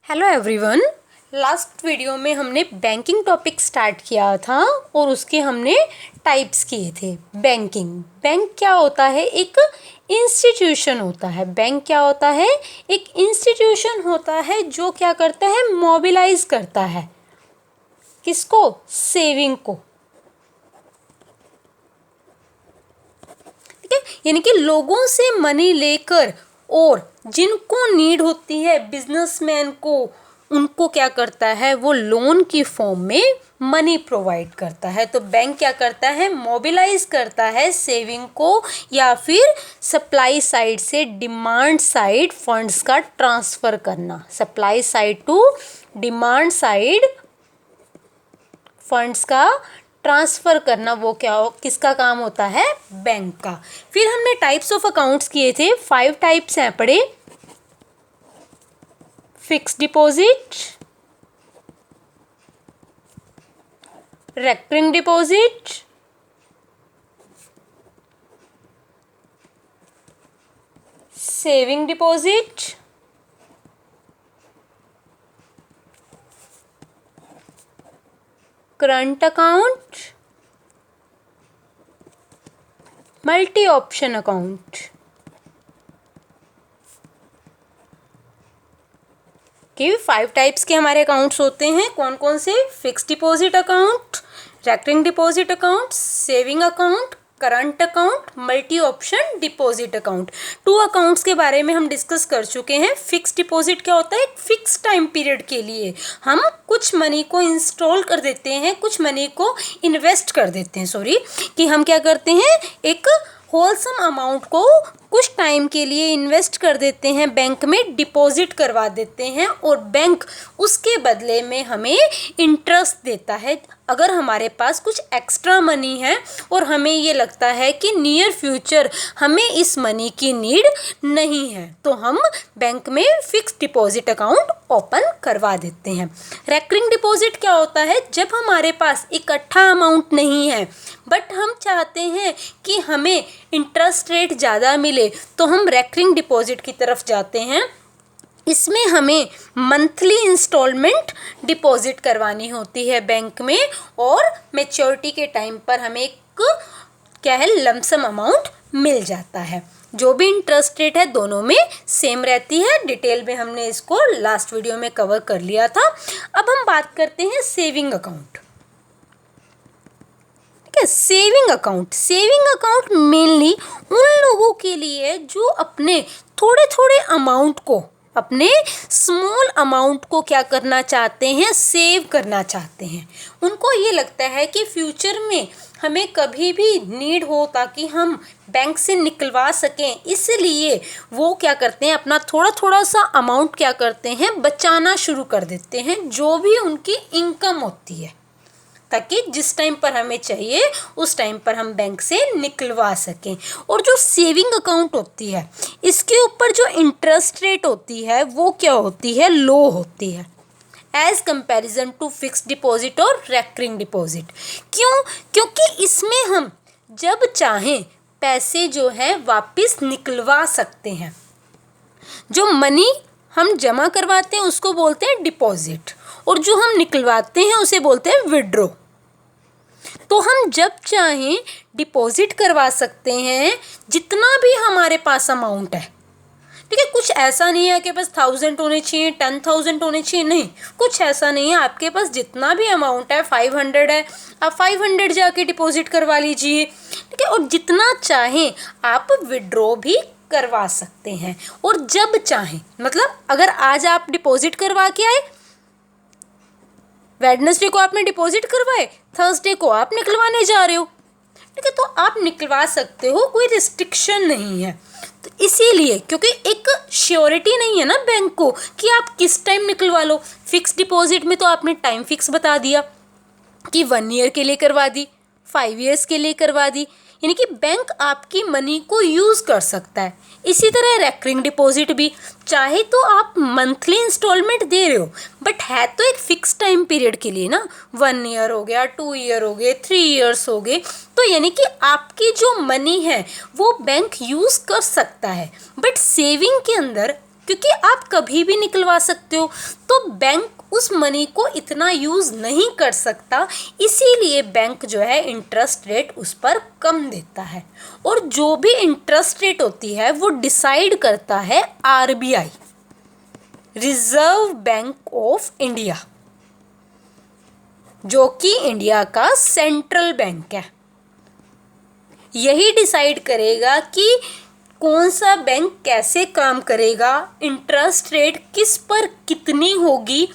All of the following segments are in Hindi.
Hello everyone. लास्ट वीडियो में हमने बैंकिंग टॉपिक स्टार्ट किया था और उसके हमने टाइप्स किए थे। बैंक क्या होता है? एक इंस्टीट्यूशन होता है। बैंक क्या होता है? एक इंस्टीट्यूशन होता है जो क्या करता है? मोबिलाइज करता है किसको? सेविंग को। ठीक है, यानी कि लोगों से मनी लेकर और जिनको नीड होती है बिजनेसमैन को, उनको क्या करता है? वो लोन की फॉर्म में मनी प्रोवाइड करता है। तो बैंक क्या करता है? मोबिलाइज करता है सेविंग को या फिर सप्लाई साइड से डिमांड साइड फंड्स का ट्रांसफर करना। Supply side to demand side funds का ट्रांसफर करना, वो क्या हो, किसका काम होता है? बैंक का। फिर हमने टाइप्स ऑफ अकाउंट्स किए थे। 5 टाइप्स हैं पढ़े। Fixed deposit, recurring deposit, saving deposit, current account, multi option account. कि 5 टाइप्स के हमारे अकाउंट्स होते हैं। कौन कौन से? Fixed deposit account, recurring deposit account, saving account, current account, multi option deposit account. 2 accounts के बारे में हम डिस्कस कर चुके हैं। फिक्स्ड डिपॉजिट क्या होता है? एक फिक्स टाइम पीरियड के लिए हम कुछ मनी को इंस्टॉल कर देते हैं, कुछ मनी को इन्वेस्ट कर देते हैं। कि हम क्या करते हैं? एक होलसम अमाउंट को कुछ टाइम के लिए इन्वेस्ट कर देते हैं, बैंक में डिपॉजिट करवा देते हैं और बैंक उसके बदले में हमें इंटरेस्ट देता है। अगर हमारे पास कुछ एक्स्ट्रा मनी है और हमें ये लगता है कि नियर फ्यूचर हमें इस मनी की नीड नहीं है, तो हम बैंक में फिक्स्ड डिपॉजिट अकाउंट ओपन करवा देते हैं। रेकरिंग डिपॉजिट क्या होता है? जब हमारे पास इकट्ठा अमाउंट नहीं है बट हम चाहते हैं कि हमें इंटरेस्ट रेट ज़्यादा मिले, तो हम रेकरिंग डिपॉजिट की तरफ जाते हैं। इसमें हमें मंथली इंस्टॉलमेंट डिपॉजिट करवानी होती है बैंक में और मैच्योरिटी के टाइम पर हमें एक क्या है? लमसम अमाउंट मिल जाता है। जो भी इंटरेस्ट रेट है दोनों में सेम रहती है। डिटेल में हमने इसको लास्ट वीडियो में कवर कर लिया था। अब हम बात करते हैं saving account. Saving account mainly उन लोगों के लिए जो अपने थोड़े थोड़े अमाउंट को, अपने स्मॉल अमाउंट को क्या करना चाहते हैं? सेव करना चाहते हैं। उनको ये लगता है कि फ्यूचर में हमें कभी भी नीड हो ताकि हम बैंक से निकलवा सकें, इसलिए वो क्या करते हैं? अपना थोड़ा थोड़ा सा अमाउंट क्या करते हैं? बचाना शुरू कर देते हैं, जो भी उनकी इनकम होती है, ताकि जिस टाइम पर हमें चाहिए उस टाइम पर हम बैंक से निकलवा सकें। और जो सेविंग अकाउंट होती है, इसके ऊपर जो इंटरेस्ट रेट होती है वो क्या होती है? लो होती है as comparison to fixed deposit और रेकरिंग डिपॉजिट। क्यों? क्योंकि इसमें हम जब चाहें पैसे जो है वापस निकलवा सकते हैं। जो मनी हम जमा करवाते हैं उसको बोलते हैं डिपॉजिट और जो हम निकलवाते हैं उसे बोलते हैं विड्रॉ। तो हम जब चाहें डिपॉजिट करवा सकते हैं जितना भी हमारे पास अमाउंट है। ठीक है, कुछ ऐसा नहीं है आपके पास 1000 होने चाहिए, 10,000 होने चाहिए, नहीं, कुछ ऐसा नहीं है। आपके पास जितना भी अमाउंट है, 500 है, आप 500 जाके डिपॉजिट करवा लीजिए। ठीक है, और जितना चाहें आप विड्रॉ भी करवा सकते हैं। और जब चाहें, मतलब अगर आज आप डिपॉजिट करवा के आए, वेडनेसडे को आपने डिपॉजिट करवाए, थर्सडे को आप निकलवाने जा रहे हो, ठीक है, तो आप निकलवा सकते हो, कोई रिस्ट्रिक्शन नहीं है। तो इसीलिए, क्योंकि एक श्योरिटी नहीं है ना बैंक को कि आप किस टाइम निकलवा लो। फिक्स डिपॉजिट में तो आपने टाइम फिक्स बता दिया कि 1 ईयर के लिए करवा दी, 5 ईयर्स के लिए करवा दी, यानी कि बैंक आपकी मनी को यूज़ कर सकता है। इसी तरह रेकरिंग डिपॉजिट भी, चाहे तो आप मंथली इंस्टॉलमेंट दे रहे हो बट है तो एक फिक्स टाइम पीरियड के लिए ना। 1 ईयर हो गया, 2 ईयर हो गए, 3 ईयर्स हो गए, तो यानी कि आपकी जो मनी है वो बैंक यूज़ कर सकता है। बट सेविंग के अंदर क्योंकि आप कभी भी निकलवा सकते हो, तो बैंक उस मनी को इतना यूज़ नहीं कर सकता, इसीलिए बैंक जो है इंटरेस्ट रेट उस पर कम देता है। और जो भी इंटरेस्ट रेट होती है वो डिसाइड करता है RBI, reserve bank of India, जो कि इंडिया का सेंट्रल बैंक है। यही डिसाइड करेगा कि कौन सा बैंक कैसे काम करेगा, इंटरेस्ट रेट किस पर कितनी होगी।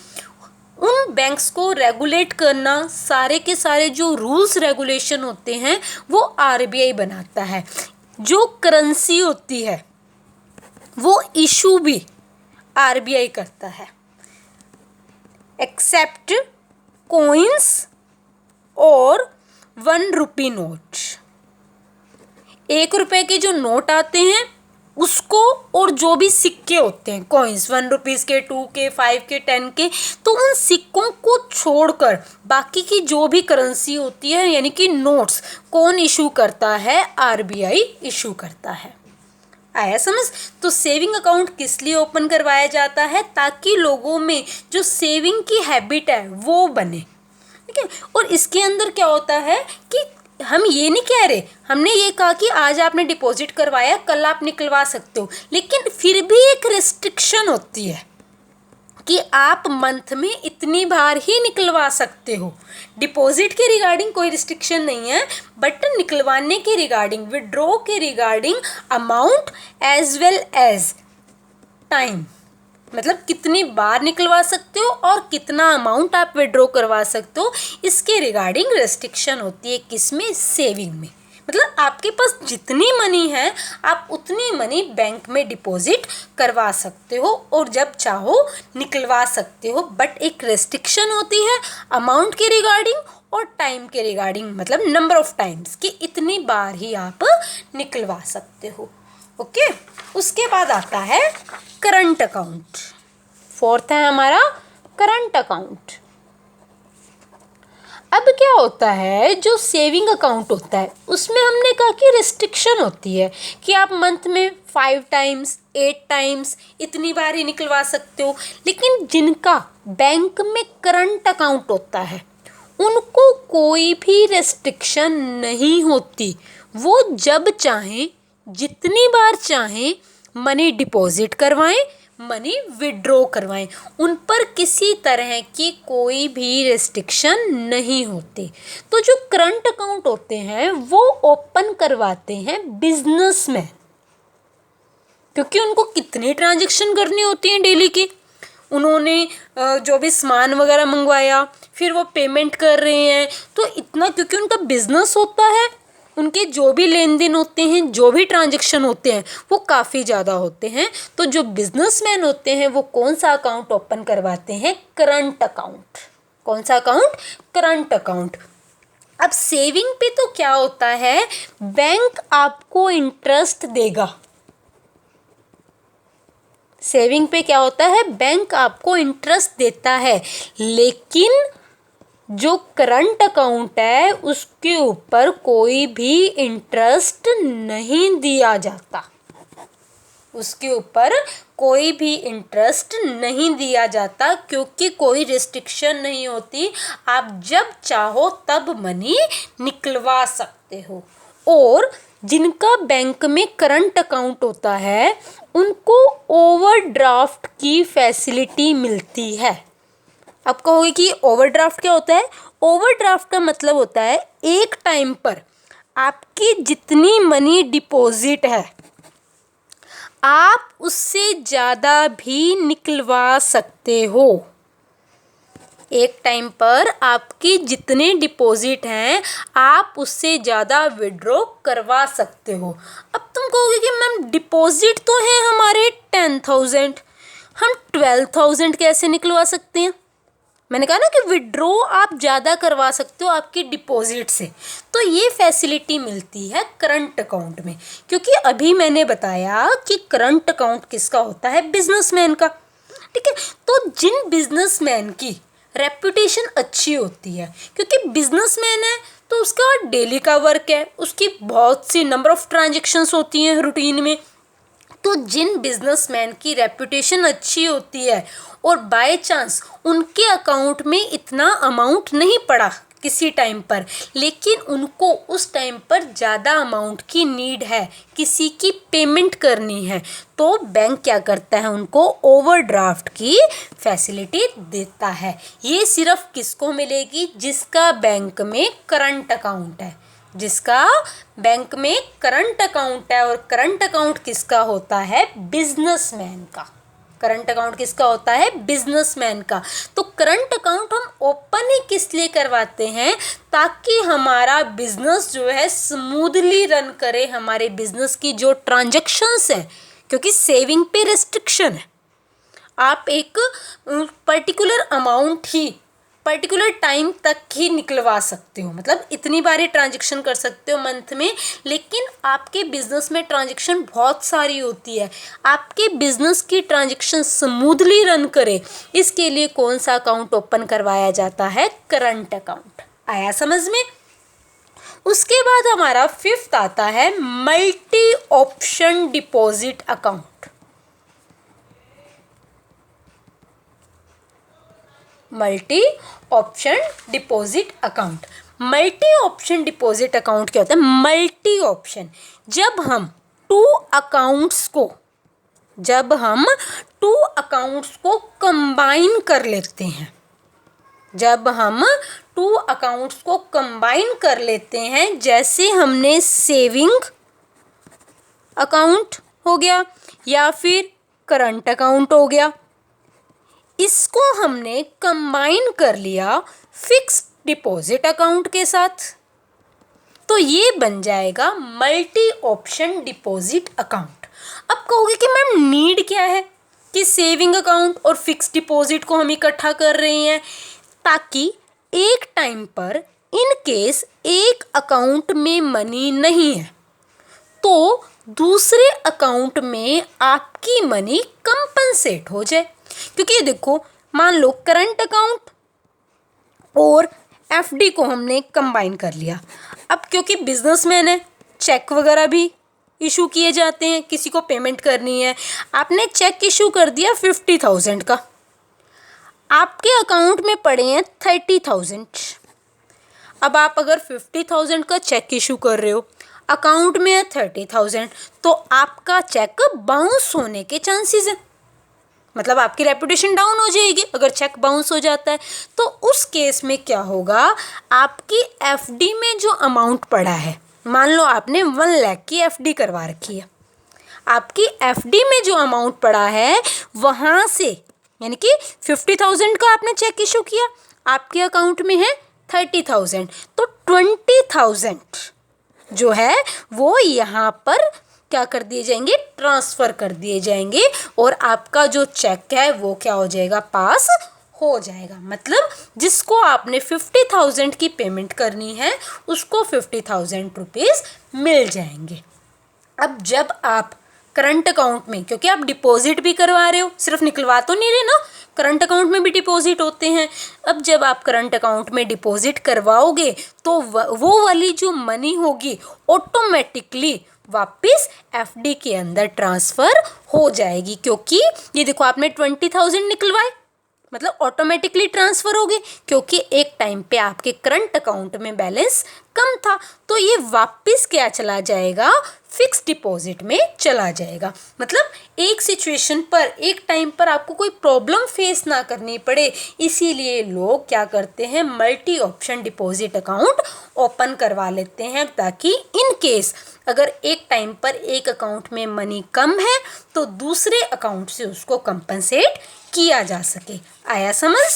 उन बैंक्स को रेगुलेट करना, सारे के सारे जो रूल्स रेगुलेशन होते हैं वो आरबीआई बनाता है। जो करेंसी होती है वो इशू भी आरबीआई करता है, एक्सेप्ट कॉइन्स और 1 रुपी नोट। 1 रुपए के जो नोट आते हैं उसको, और जो भी सिक्के होते हैं कॉइन्स 1 रुपीज़ के, 2 के, 5 के, 10 के, तो उन सिक्कों को छोड़कर बाकी की जो भी करेंसी होती है यानी कि नोट्स कौन इशू करता है, आरबीआई इशू करता है। आया समझ? तो सेविंग अकाउंट किस लिए ओपन करवाया जाता है, ताकि लोगों में जो सेविंग की हैबिट है वो बने, ठीक है। और इसके अंदर क्या होता है कि हम ये नहीं कह रहे, हमने ये कहा कि आज आपने डिपॉजिट करवाया कल आप निकलवा सकते हो, लेकिन फिर भी एक रिस्ट्रिक्शन होती है कि आप मंथ में इतनी बार ही निकलवा सकते हो। डिपॉजिट के रिगार्डिंग कोई रिस्ट्रिक्शन नहीं है, बट निकलवाने के रिगार्डिंग, विड्रॉ के regarding amount as well as time, मतलब कितनी बार निकलवा सकते हो और कितना अमाउंट आप विड्रॉ करवा सकते हो, इसके रिगार्डिंग रेस्ट्रिक्शन होती है। किसमें? सेविंग में। मतलब आपके पास जितनी मनी है आप उतनी मनी बैंक में डिपॉजिट करवा सकते हो और जब चाहो निकलवा सकते हो, बट एक रेस्ट्रिक्शन होती है अमाउंट के रिगार्डिंग और टाइम के रिगार्डिंग, मतलब नंबर ऑफ टाइम्स कि इतनी बार ही आप निकलवा सकते हो। ओके, उसके बाद आता है करंट अकाउंट। फोर्थ है हमारा करंट अकाउंट। अब क्या होता है, जो सेविंग अकाउंट होता है उसमें हमने कहा कि रिस्ट्रिक्शन होती है कि आप मंथ में 5 टाइम्स 8 टाइम्स इतनी बार ही निकलवा सकते हो। लेकिन जिनका बैंक में करंट अकाउंट होता है उनको कोई भी रेस्ट्रिक्शन नहीं होती, वो जब चाहें जितनी बार चाहें मनी डिपॉजिट करवाएं, मनी विड्रॉ करवाएं, उन पर किसी तरह की कोई भी रेस्ट्रिक्शन नहीं होती। तो जो करंट अकाउंट होते हैं वो ओपन करवाते हैं बिजनेसमैन, क्योंकि उनको कितनी ट्रांजैक्शन करनी होती हैं डेली की। उन्होंने जो भी सामान वगैरह मंगवाया फिर वो पेमेंट कर रहे हैं, तो इतना, क्योंकि उनका बिजनेस होता है, उनके जो भी लेन देन होते हैं, जो भी ट्रांजैक्शन होते हैं वो काफ़ी ज़्यादा होते हैं। तो जो बिजनेसमैन होते हैं वो कौन सा अकाउंट ओपन करवाते हैं? Current account. कौन सा अकाउंट? Current account. अब सेविंग पे तो क्या होता है, बैंक आपको इंटरेस्ट देगा। सेविंग पे क्या होता है, बैंक आपको इंटरेस्ट देता है, लेकिन जो करंट अकाउंट है उसके ऊपर कोई भी इंटरेस्ट नहीं दिया जाता। उसके ऊपर कोई भी इंटरेस्ट नहीं दिया जाता, क्योंकि कोई रिस्ट्रिक्शन नहीं होती, आप जब चाहो तब मनी निकलवा सकते हो। और जिनका बैंक में करंट अकाउंट होता है उनको ओवरड्राफ्ट की फैसिलिटी मिलती है। अब कहोगे कि ओवरड्राफ्ट क्या होता है? ओवरड्राफ्ट का मतलब होता है एक टाइम पर आपकी जितनी मनी डिपॉजिट है आप उससे ज़्यादा भी निकलवा सकते हो। एक टाइम पर आपकी जितने डिपॉजिट हैं आप उससे ज़्यादा विड्रॉ करवा सकते हो। अब तुम कहोगे कि मैम डिपॉजिट तो है हमारे 10,000, हम 12,000 कैसे निकलवा सकते हैं? मैंने कहा ना कि विड्रॉ आप ज़्यादा करवा सकते हो आपकी डिपॉजिट से, तो ये फैसिलिटी मिलती है करंट अकाउंट में। क्योंकि अभी मैंने बताया कि करंट अकाउंट किसका होता है? बिजनेसमैन का, ठीक है। तो जिन बिजनेसमैन की रेपुटेशन अच्छी होती है, क्योंकि बिजनेसमैन है तो उसका डेली का वर्क है, उसकी बहुत सी नंबर ऑफ ट्रांजेक्शन्स होती हैं रूटीन में, तो जिन बिजनेसमैन की रेपुटेशन अच्छी होती है और बाय चांस उनके अकाउंट में इतना अमाउंट नहीं पड़ा किसी टाइम पर, लेकिन उनको उस टाइम पर ज़्यादा अमाउंट की नीड है, किसी की पेमेंट करनी है, तो बैंक क्या करता है, उनको ओवरड्राफ्ट की फैसिलिटी देता है। ये सिर्फ किसको मिलेगी, जिसका बैंक में करंट अकाउंट है, जिसका बैंक में करंट अकाउंट है। और करंट अकाउंट किसका होता है, बिजनेसमैन का। करंट अकाउंट किसका होता है, बिजनेसमैन का। तो करंट अकाउंट हम ओपन ही किस लिए करवाते हैं, ताकि हमारा बिजनेस जो है स्मूथली रन करे, हमारे बिजनेस की जो ट्रांजैक्शंस हैं, क्योंकि सेविंग पे रेस्ट्रिक्शन है। आप एक पर्टिकुलर अमाउंट ही पर्टिकुलर टाइम तक ही निकलवा सकते हो, मतलब इतनी बार ट्रांजैक्शन कर सकते हो मंथ में, लेकिन आपके बिजनेस में ट्रांजैक्शन बहुत सारी होती है। आपके बिजनेस की ट्रांजैक्शन स्मूथली रन करे, इसके लिए कौन सा अकाउंट ओपन करवाया जाता है, करंट अकाउंट। आया समझ में। उसके बाद हमारा फिफ्थ आता है multi option deposit account. Multi option deposit account. Multi option deposit account क्या होता है, मल्टी ऑप्शन, जब हम टू अकाउंट्स को कंबाइन कर लेते हैं, जब हम टू अकाउंट्स को कंबाइन कर लेते हैं, जैसे हमने सेविंग अकाउंट हो गया या फिर करंट अकाउंट हो गया, इसको हमने कंबाइन कर लिया फिक्स्ड डिपॉजिट अकाउंट के साथ, तो ये बन जाएगा मल्टी ऑप्शन डिपॉजिट अकाउंट। अब कहोगे कि मैम नीड क्या है कि सेविंग अकाउंट और फिक्स्ड डिपॉजिट को हम इकट्ठा कर रहे हैं, ताकि एक टाइम पर इन केस एक अकाउंट में मनी नहीं है तो दूसरे अकाउंट में आपकी मनी कंपनसेट हो जाए। क्योंकि ये देखो, मान लो करंट अकाउंट और एफडी को हमने कंबाइन कर लिया। अब क्योंकि बिजनेसमैन है, चेक वगैरह भी इशू किए जाते हैं, किसी को पेमेंट करनी है, आपने चेक इशू कर दिया 50,000 का, आपके अकाउंट में पड़े हैं 30,000। अब आप अगर 50,000 का चेक इशू कर रहे हो, अकाउंट में है 30,000, तो आपका चेक बाउंस होने के चांसेस हैं, मतलब आपकी रेपुटेशन डाउन हो जाएगी अगर चेक बाउंस हो जाता है। तो उस केस में क्या होगा, आपकी एफडी में जो अमाउंट पड़ा है, मान लो आपने 1 लाख की एफडी करवा रखी है, आपकी एफडी में जो अमाउंट पड़ा है वहाँ से, यानी कि 50,000 का आपने चेक इशू किया, आपके अकाउंट में है 30,000, तो 20,000 जो है वो यहाँ पर क्या कर दिए जाएंगे, ट्रांसफ़र कर दिए जाएंगे, और आपका जो चेक है वो क्या हो जाएगा, पास हो जाएगा। मतलब जिसको आपने 50,000 की पेमेंट करनी है उसको 50,000 रुपीज़ मिल जाएंगे। अब जब आप करंट अकाउंट में, क्योंकि आप डिपॉजिट भी करवा रहे हो, सिर्फ निकलवा तो नहीं रहे ना, करंट अकाउंट में भी डिपॉजिट होते हैं। अब जब आप करंट अकाउंट में डिपॉजिट करवाओगे तो वो वाली जो मनी होगी ऑटोमेटिकली वापस एफडी के अंदर ट्रांसफ़र हो जाएगी, क्योंकि ये देखो आपने 20,000 निकलवाए, मतलब ऑटोमेटिकली ट्रांसफ़र हो गए, क्योंकि एक टाइम पे आपके करंट अकाउंट में बैलेंस कम था, तो ये वापस क्या चला जाएगा, फिक्स डिपॉजिट में चला जाएगा। मतलब एक सिचुएशन पर, एक टाइम पर आपको कोई प्रॉब्लम फेस ना करनी पड़े, इसीलिए लोग क्या करते हैं, multi option deposit account open करवा लेते हैं, ताकि इन केस अगर एक टाइम पर एक अकाउंट में मनी कम है तो दूसरे अकाउंट से उसको कंपनसेट किया जा सके। आया समझ।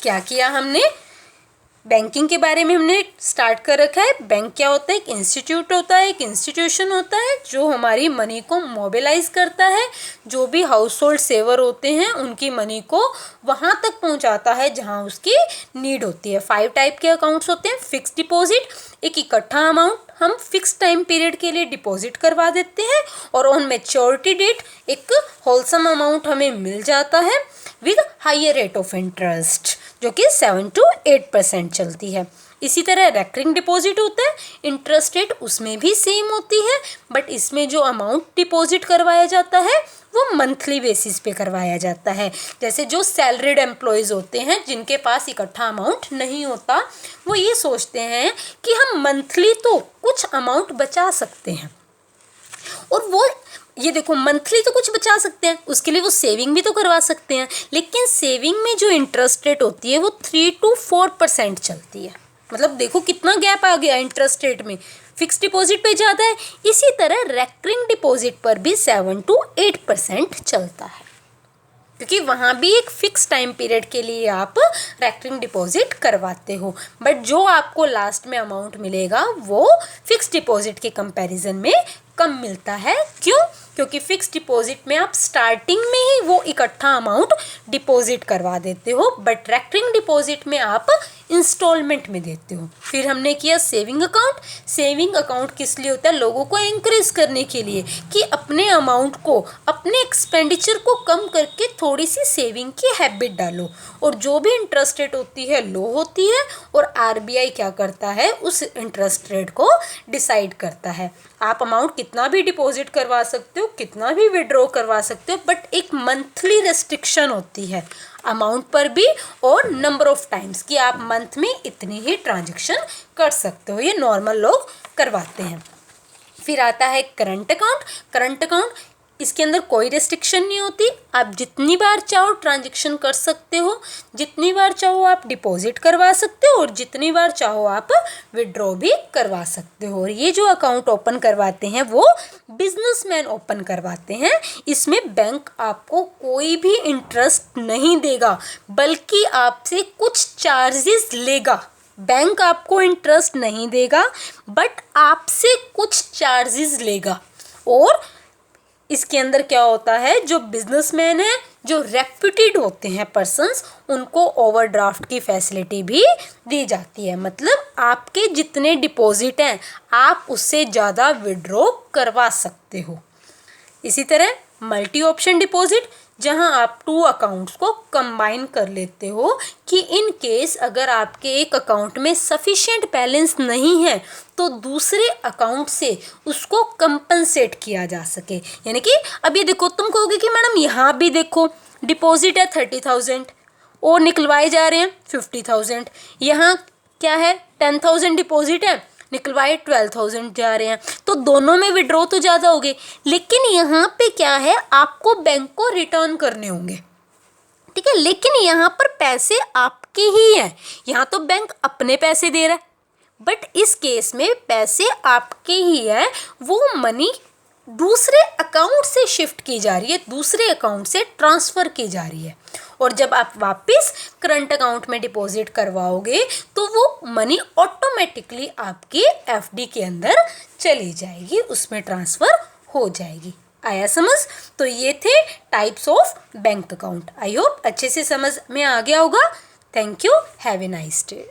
क्या किया हमने, बैंकिंग के बारे में हमने स्टार्ट कर रखा है। बैंक क्या होता है, एक इंस्टीट्यूट होता है, एक इंस्टीट्यूशन होता है जो हमारी मनी को मोबिलाइज करता है, जो भी हाउस होल्ड सेवर होते हैं उनकी मनी को वहाँ तक पहुँचाता है जहाँ उसकी नीड होती है। 5 टाइप के अकाउंट्स होते हैं। फिक्स डिपॉजिट, एक इकट्ठा अमाउंट हम फिक्स टाइम पीरियड के लिए डिपॉजिट करवा देते हैं और ऑन मैच्योरिटी डेट एक होलसम अमाउंट हमें मिल जाता है with higher rate of interest, जो कि 7 to 8% चलती है। इसी तरह रेकरिंग डिपॉजिट होता है, इंटरेस्ट रेट उसमें भी सेम होती है, बट इसमें जो अमाउंट डिपॉजिट करवाया जाता है वो मंथली बेसिस पे करवाया जाता है। जैसे जो सैलरीड एम्प्लॉयज़ होते हैं जिनके पास इकट्ठा अमाउंट नहीं होता, वो ये सोचते हैं कि हम मंथली तो कुछ अमाउंट बचा सकते हैं, और वो ये देखो मंथली तो कुछ बचा सकते हैं, उसके लिए वो सेविंग भी तो करवा सकते हैं, लेकिन सेविंग में जो इंटरेस्ट रेट होती है वो 3 to 4% चलती है। मतलब देखो कितना गैप आ गया इंटरेस्ट रेट में, फिक्स डिपॉजिट पे ज़्यादा है। इसी तरह रेकरिंग डिपॉजिट पर भी 7 to 8% चलता है, क्योंकि वहाँ भी एक फिक्स टाइम पीरियड के लिए आप रेकरिंग डिपॉजिट करवाते हो, बट जो आपको लास्ट में अमाउंट मिलेगा वो फिक्स डिपॉजिट के कंपैरिजन में कम मिलता है। क्यों? क्योंकि फिक्स डिपॉजिट में आप स्टार्टिंग में ही वो इकट्ठा अमाउंट डिपॉजिट करवा देते हो, बट रेकरिंग डिपॉजिट में आप इंस्टॉलमेंट में देते हो। फिर हमने किया सेविंग अकाउंट। सेविंग अकाउंट किस लिए होता है? लोगों को इंक्रीज करने के लिए कि अपने अमाउंट को, अपने एक्सपेंडिचर को कम करके थोड़ी सी सेविंग की हैबिट डालो। और जो भी इंटरेस्ट रेट होती है लो होती है, और आरबीआई क्या करता है, उस इंटरेस्ट रेट को डिसाइड करता है। आप अमाउंट कितना भी डिपॉजिट करवा सकते हो, कितना भी विड्रॉ करवा सकते हो, बट एक मंथली रेस्ट्रिक्शन होती है अमाउंट पर भी और नंबर ऑफ टाइम्स कि आप मंथ में इतनी ही ट्रांजैक्शन कर सकते हो। ये नॉर्मल लोग करवाते हैं। फिर आता है करंट अकाउंट। करंट अकाउंट, इसके अंदर कोई रेस्ट्रिक्शन नहीं होती, आप जितनी बार चाहो ट्रांजैक्शन कर सकते हो, जितनी बार चाहो आप डिपॉजिट करवा सकते हो, और जितनी बार चाहो आप विड्रॉ भी करवा सकते हो। और ये जो अकाउंट ओपन करवाते हैं वो बिजनेसमैन ओपन करवाते हैं। इसमें बैंक आपको कोई भी इंटरेस्ट नहीं देगा, बल्कि आपसे कुछ चार्जेस लेगा। बैंक आपको इंटरेस्ट नहीं देगा, बट आपसे कुछ चार्जेस लेगा। और इसके अंदर क्या होता है, जो बिजनेसमैन है, जो रेप्यूटेड होते हैं पर्सन्स, उनको ओवरड्राफ्ट की फैसिलिटी भी दी जाती है। मतलब आपके जितने डिपॉजिट हैं आप उससे ज़्यादा विड्रॉ करवा सकते हो। इसी तरह मल्टी ऑप्शन डिपॉजिट, जहां आप 2 अकाउंट्स को कंबाइन कर लेते हो कि इन केस अगर आपके एक अकाउंट में सफिशिएंट बैलेंस नहीं है तो दूसरे अकाउंट से उसको कंपनसेट किया जा सके। यानी कि अब ये देखो, तुम कहोगे कि मैडम यहाँ भी देखो डिपॉजिट है 30,000 और निकलवाए जा रहे हैं 50,000, यहाँ क्या है 10,000 डिपॉजिट है, निकलवाए 12,000 जा रहे हैं, तो दोनों में विड्रॉ तो ज़्यादा हो गए। लेकिन यहाँ पे क्या है, आपको बैंक को रिटर्न करने होंगे, ठीक है, लेकिन यहाँ पर पैसे आपके ही हैं। यहाँ तो बैंक अपने पैसे दे रहा है, बट इस केस में पैसे आपके ही हैं, वो मनी दूसरे अकाउंट से शिफ्ट की जा रही है, दूसरे अकाउंट से ट्रांसफ़र की जा रही है। और जब आप वापस करंट अकाउंट में डिपॉजिट करवाओगे तो वो मनी ऑटोमेटिकली आपके एफडी के अंदर चली जाएगी, उसमें ट्रांसफ़र हो जाएगी। आया समझ? तो ये थे types of bank account. I hope अच्छे से समझ में आ गया होगा। Thank you, have a nice day.